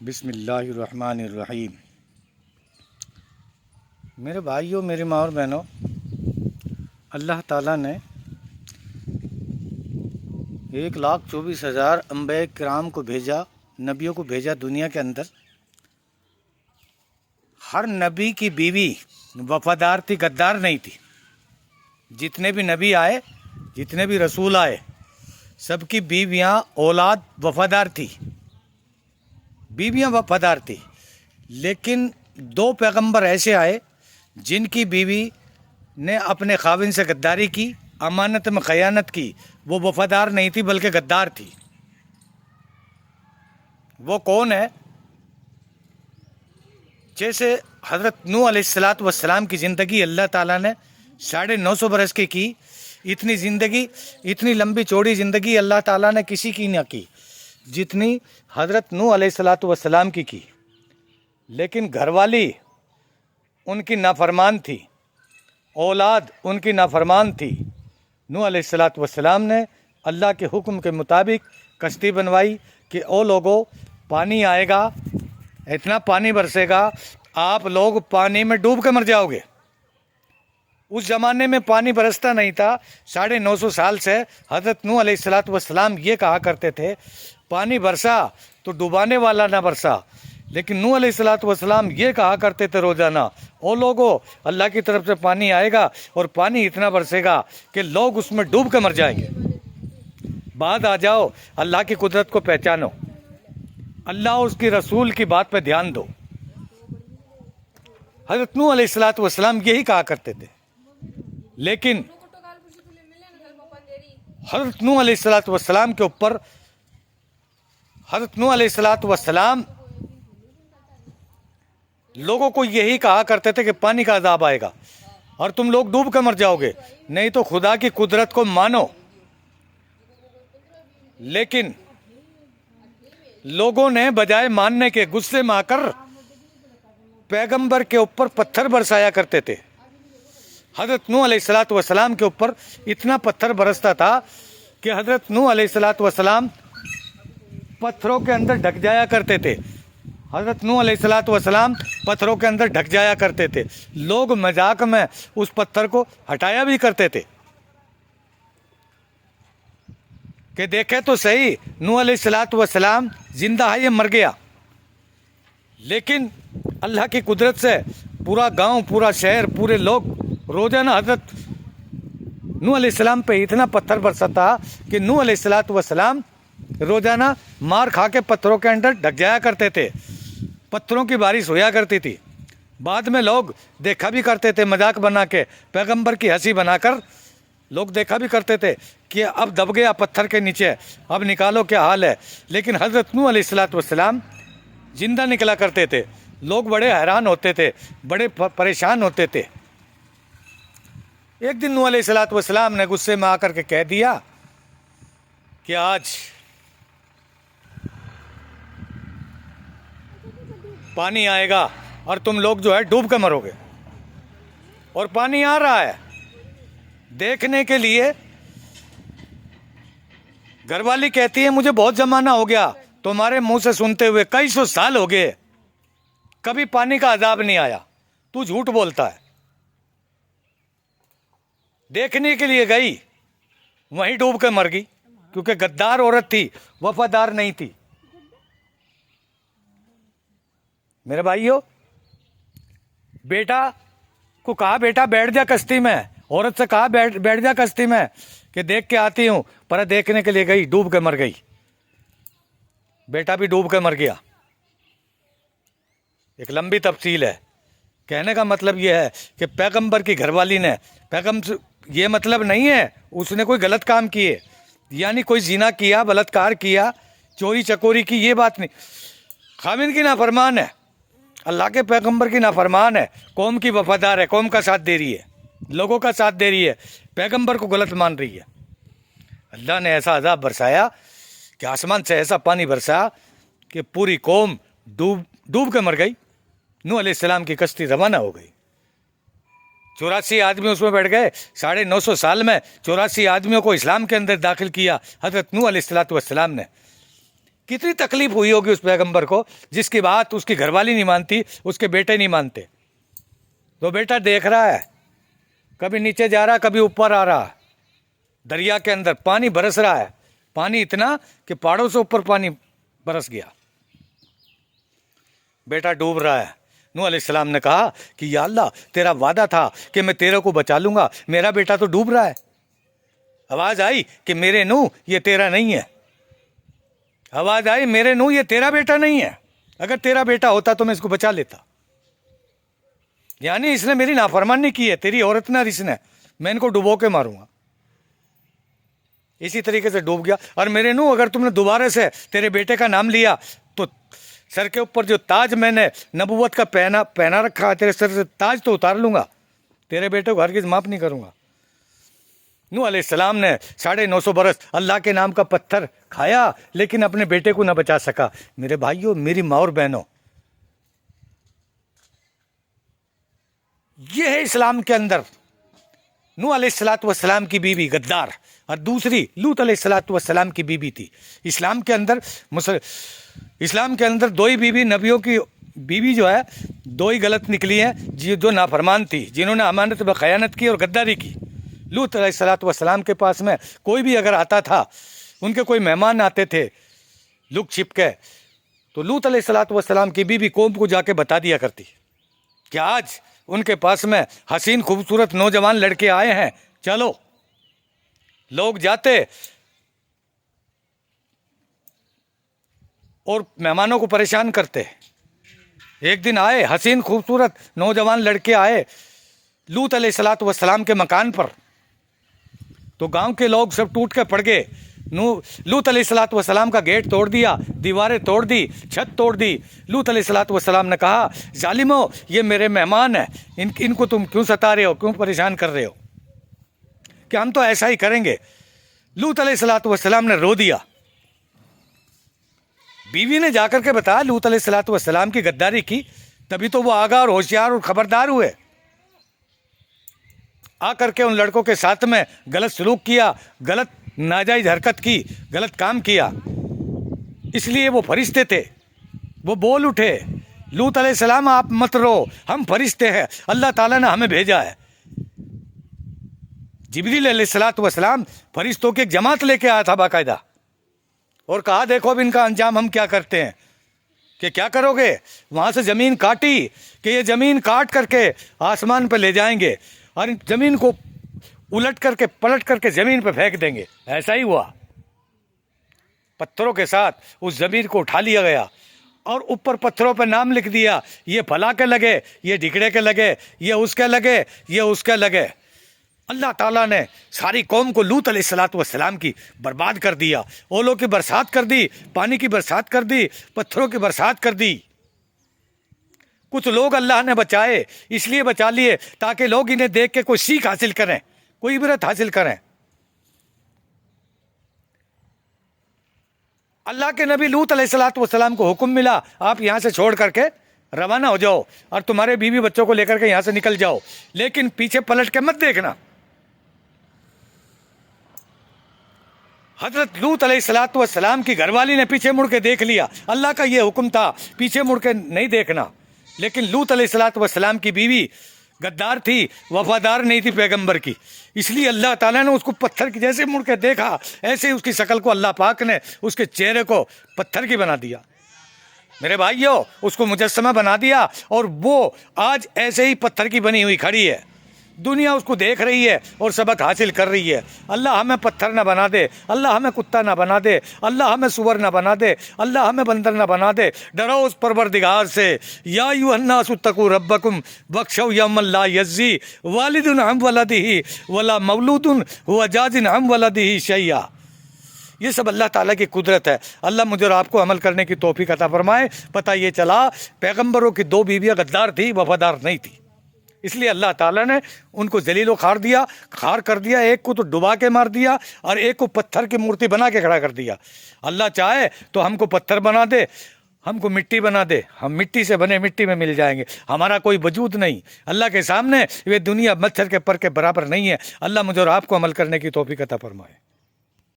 بسم اللہ الرحمن الرحیم۔ میرے بھائیوں، میری ماں اور بہنوں، اللہ تعالیٰ نے 1,24,000 انبیاء کرام کو بھیجا، نبیوں کو بھیجا دنیا کے اندر۔ ہر نبی کی بیوی وفادار تھی، غدار نہیں تھی۔ جتنے بھی نبی آئے، جتنے بھی رسول آئے، سب کی بیویاں اولاد وفادار تھی، بیویاں وفادار تھی۔ لیکن 2 پیغمبر ایسے آئے جن کی بیوی نے اپنے خاوند سے غداری کی، امانت میں خیانت کی۔ وہ وفادار نہیں تھی بلکہ غدار تھی۔ وہ کون ہے؟ جیسے حضرت نوح علیہ السلام کی زندگی اللہ تعالیٰ نے 950 برس کی۔ اتنی زندگی، اتنی لمبی چوڑی زندگی اللہ تعالیٰ نے کسی کی نہ کی جتنی حضرت نوح علیہ السلام کی۔ لیکن گھر والی ان کی نافرمان تھی، اولاد ان کی نافرمان تھی۔ نوح علیہ السلام نے اللہ کے حکم کے مطابق کشتی بنوائی کہ او لوگوں، پانی آئے گا، اتنا پانی برسے گا، آپ لوگ پانی میں ڈوب کے مر جاؤ گے۔ اس زمانے میں پانی برستا نہیں تھا۔ 950 سال سے حضرت نوح علیہ السلام یہ کہا کرتے تھے، پانی برسا تو ڈبانے والا نہ برسا۔ لیکن نوح علیہ السلام یہ کہا کرتے تھے روزانہ، او لوگوں، اللہ کی طرف سے پانی آئے گا اور پانی اتنا برسے گا کہ لوگ اس میں ڈوب کے مر جائیں گے۔ بعد آ جاؤ، اللہ کی قدرت کو پہچانو، اللہ اور اس کی رسول کی بات پہ دھیان دو۔ حضرت نوح علیہ السلام یہی کہا کرتے تھے۔ لیکن حضرت نوح علیہ السلام کے اوپر حضرت نوح علیہ السلام لوگوں کو یہی کہا کرتے تھے کہ پانی کا عذاب آئے گا اور تم لوگ ڈوب کر مر جاؤ گے، نہیں تو خدا کی قدرت کو مانو۔ لیکن لوگوں نے بجائے ماننے کے غصے میں آ کر پیغمبر کے اوپر پتھر برسایا کرتے تھے۔ حضرت نوح علیہ السلام کے اوپر اتنا پتھر برستا تھا کہ حضرت نوح علیہ السلام پتھروں کے اندر ڈھک جایا کرتے تھے۔ حضرت نوح علیہ السلام پتھروں کے اندر ڈھک جایا کرتے تھے۔ لوگ مذاق میں اس پتھر کو ہٹایا بھی کرتے تھے کہ دیکھے تو صحیح، نوح علیہ السلام زندہ ہے، یہ مر گیا۔ لیکن اللہ کی قدرت سے پورا گاؤں، پورا شہر، پورے لوگ روزانہ حضرت نوح علیہ السلام پہ اتنا پتھر برسا تھا کہ نوح علیہ السلام روزانہ مار کھا کے پتھروں کے اندر ڈھک جایا کرتے تھے۔ پتھروں کی بارش ہویا کرتی تھی۔ بعد میں لوگ دیکھا بھی کرتے تھے، مذاق بنا کے، پیغمبر کی ہنسی بنا کر لوگ دیکھا بھی کرتے تھے کہ اب دب گیا پتھر کے نیچے، اب نکالو کیا حال ہے۔ لیکن حضرت نوح علیہ السلام زندہ نکلا کرتے تھے۔ لوگ بڑے حیران ہوتے تھے، بڑے پریشان ہوتے تھے۔ ایک دن نوح علیہ السلام نے غصے میں آ کر کے کہہ دیا کہ آج پانی آئے گا اور تم لوگ جو ہے ڈوب کے مرو گے۔ اور پانی آ رہا ہے۔ دیکھنے کے لیے گھر والی کہتی ہے مجھے بہت زمانہ ہو گیا تمہارے منہ سے سنتے ہوئے، کئی 100 سال ہو گئے، کبھی پانی کا عذاب نہیں آیا، تو جھوٹ بولتا ہے۔ دیکھنے کے لیے گئی، وہیں ڈوب کے مر گئی، کیونکہ غدار عورت تھی، وفادار نہیں تھی۔ میرے بھائیو، بیٹا کو کہا بیٹا بیٹھ جا کشتی میں، عورت سے کہا بیٹھ جا کشتی میں کہ دیکھ کے آتی ہوں، پر دیکھنے کے لیے گئی، ڈوب کے مر گئی۔ بیٹا بھی ڈوب کے مر گیا۔ ایک لمبی تفصیل ہے۔ کہنے کا مطلب یہ ہے کہ پیغمبر کی گھر والی نے، یہ مطلب نہیں ہے اس نے کوئی غلط کام کیے، یعنی کوئی زنا کیا، بلاತ್ಕಾರ کیا، چوری چکوری کی، یہ بات نہیں۔ خاوند کی نافرمان ہے، اللہ کے پیغمبر کی نافرمان ہے، قوم کی وفادار ہے، قوم کا ساتھ دے رہی ہے، لوگوں کا ساتھ دے رہی ہے، پیغمبر کو غلط مان رہی ہے۔ اللہ نے ایسا عذاب برسایا کہ آسمان سے ایسا پانی برسا کہ پوری قوم ڈوب کے مر گئی۔ نوح علیہ السلام کی کشتی روانہ ہو گئی۔ 84 آدمی اس میں بیٹھ گئے۔ 950 سال میں 84 آدمیوں کو اسلام کے اندر داخل کیا حضرت نوح علیہ السلام نے۔ کتنی تکلیف ہوئی ہوگی اس پیغمبر کو جس کی بات اس کی گھر والی نہیں مانتی، اس کے بیٹے نہیں مانتے. تو بیٹا دیکھ رہا ہے، کبھی نیچے جا رہا، کبھی اوپر آ رہا. دریا کے اندر پانی برس رہا ہے، پانی اتنا کہ پہاڑوں سے اوپر پانی برس گیا. بیٹا ڈوب رہا ہے. نوح علیہ السلام نے کہا کہ یا اللہ، تیرا وعدہ تھا کہ میں تیرے کو بچا لوں گا، میرا بیٹا تو ڈوب رہا ہے. آواز آئی کہ میرے نوح یہ تیرا نہیں ہے. آواز آئی میرے نوح یہ تیرا بیٹا نہیں ہے، اگر تیرا بیٹا ہوتا تو میں اس کو بچا لیتا. یعنی اس نے میری نافرمانی کی ہے، تیری عورت نے اور اس نے، میں ان کو ڈبو کے ماروں گا. اسی طریقے سے ڈوب گیا. اور میرے نوح اگر تم نے دوبارہ سے تیرے بیٹے کا نام لیا تو سر کے اوپر جو تاج میں نے نبوت کا پہنا رکھا ہے، تیرے سر سے تاج تو اتار لوں گا، تیرے بیٹے کو ہرگز معاف نہیں کروں گا. نوح علیہ السلام نے 950 برس اللہ کے نام کا پتھر کھایا لیکن اپنے بیٹے کو نہ بچا سکا. میرے بھائیوں، میری ماں اور بہنوں، یہ ہے اسلام کے اندر. نوح علیہ السلام کی بیوی غدار، اور دوسری لوط علیہ السلام کی بیوی تھی. اسلام کے اندر دو ہی بیوی، نبیوں کی بیوی جو ہے دو ہی غلط نکلی ہیں، جو نافرمان تھی، جنہوں نے امانت میں خیانت کی اور غداری کی. لوط علیہ السلام کے پاس میں کوئی بھی اگر آتا تھا، ان کے کوئی مہمان آتے تھے لک چھپ کے، تو لوط علیہ السلام کی بیوی قوم کو جا کے بتا دیا کرتی کہ آج ان کے پاس میں حسین خوبصورت نوجوان لڑکے آئے ہیں، چلو. لوگ جاتے اور مہمانوں کو پریشان کرتے. ایک دن آئے حسین خوبصورت نوجوان لڑکے آئے لوط علیہ السلام کے مکان پر، تو گاؤں کے لوگ سب ٹوٹ کے پڑ گئے. لوط علیہ السلام کا گیٹ توڑ دیا، دیواریں توڑ دی، چھت توڑ دی. لوط علیہ السلام نے کہا ظالمو، یہ میرے مہمان ہیں، ان کو تم کیوں ستا رہے ہو، کیوں پریشان کر رہے ہو، کہ ہم تو ایسا ہی کریں گے. لوط علیہ السلام نے رو دیا. بیوی نے جا کر کے بتایا لوط علیہ السلام کی غداری کی، تبھی تو وہ آگاہ اور ہوشیار اور خبردار ہوئے. آ کر کے ان لڑکوں کے ساتھ میں غلط سلوک کیا، غلط ناجائز حرکت کی، غلط کام کیا. اس لیے وہ فرشتے تھے، وہ بول اٹھے لوط علیہ السلام آپ مت رو، ہم فرشتے ہیں، اللہ تعالیٰ نے ہمیں بھیجا ہے. جبریل علیہ السلام فرشتوں کی ایک جماعت لے کے آیا تھا باقاعدہ، اور کہا دیکھو اب ان کا انجام ہم کیا کرتے ہیں. کہ کیا کرو گے؟ وہاں سے زمین کاٹی کہ یہ زمین کاٹ کر کے آسمان پہ لے جائیں گے اور زمین کو الٹ کر کے پلٹ کر کے زمین پہ پھینک دیں گے. ایسا ہی ہوا، پتھروں کے ساتھ اس زمین کو اٹھا لیا گیا اور اوپر پتھروں پہ نام لکھ دیا، یہ فلاں کے لگے، یہ ڈھکڑے کے لگے، یہ اس کے لگے، یہ اس کے لگے. اللہ تعالیٰ نے ساری قوم کو لوط علیہ السلام کی برباد کر دیا. اولوں کی برسات کر دی، پانی کی برسات کر دی، پتھروں کی برسات کر دی. کچھ لوگ اللہ نے بچائے، اس لیے بچا لیے تاکہ لوگ انہیں دیکھ کے کوئی سیکھ حاصل کریں، کوئی عبرت حاصل کریں. اللہ کے نبی لوط علیہ السلام کو حکم ملا آپ یہاں سے چھوڑ کر کے روانہ ہو جاؤ اور تمہارے بیوی بچوں کو لے کر کے یہاں سے نکل جاؤ، لیکن پیچھے پلٹ کے مت دیکھنا. حضرت لوط علیہ السلام کی گھر والی نے پیچھے مڑ کے دیکھ لیا. اللہ کا یہ حکم تھا پیچھے مڑ کے نہیں دیکھنا، لیکن لوط علیہ السلام کی بیوی غدار تھی، وفادار نہیں تھی پیغمبر کی. اس لیے اللہ تعالیٰ نے اس کو پتھر کی جیسے مڑ کے دیکھا، ایسے ہی اس کی شکل کو اللہ پاک نے اس کے چہرے کو پتھر کی بنا دیا. میرے بھائیوں، اس کو مجسمہ بنا دیا اور وہ آج ایسے ہی پتھر کی بنی ہوئی کھڑی ہے. دنیا اس کو دیکھ رہی ہے اور سبق حاصل کر رہی ہے. اللہ ہمیں پتھر نہ بنا دے، اللہ ہمیں کتا نہ بنا دے، اللہ ہمیں سور نہ بنا دے، اللہ ہمیں بندر نہ بنا دے. ڈرو اس پروردگار سے. یا ایھا الناس اتقوا ربکم واخشوا یوما لا یجزی والد عن ولدہ ولا مولود هو جاز عن ولدہ شیئا. یہ سب اللہ تعالیٰ کی قدرت ہے. اللہ مجھے اور آپ کو عمل کرنے کی توفیق عطا فرمائے. پتہ یہ چلا پیغمبروں کی دو بیویاں غدار تھی، وفادار نہیں تھی، اس لیے اللہ تعالیٰ نے ان کو ذلیل و خوار کر دیا. ایک کو تو ڈبا کے مار دیا اور ایک کو پتھر کی مورتی بنا کے کھڑا کر دیا. اللہ چاہے تو ہم کو پتھر بنا دے، ہم کو مٹی بنا دے، ہم مٹی سے بنے مٹی میں مل جائیں گے. ہمارا کوئی وجود نہیں اللہ کے سامنے. یہ دنیا مچھر کے پر کے برابر نہیں ہے. اللہ مجھے اور آپ کو عمل کرنے کی توفیق عطا فرمائے.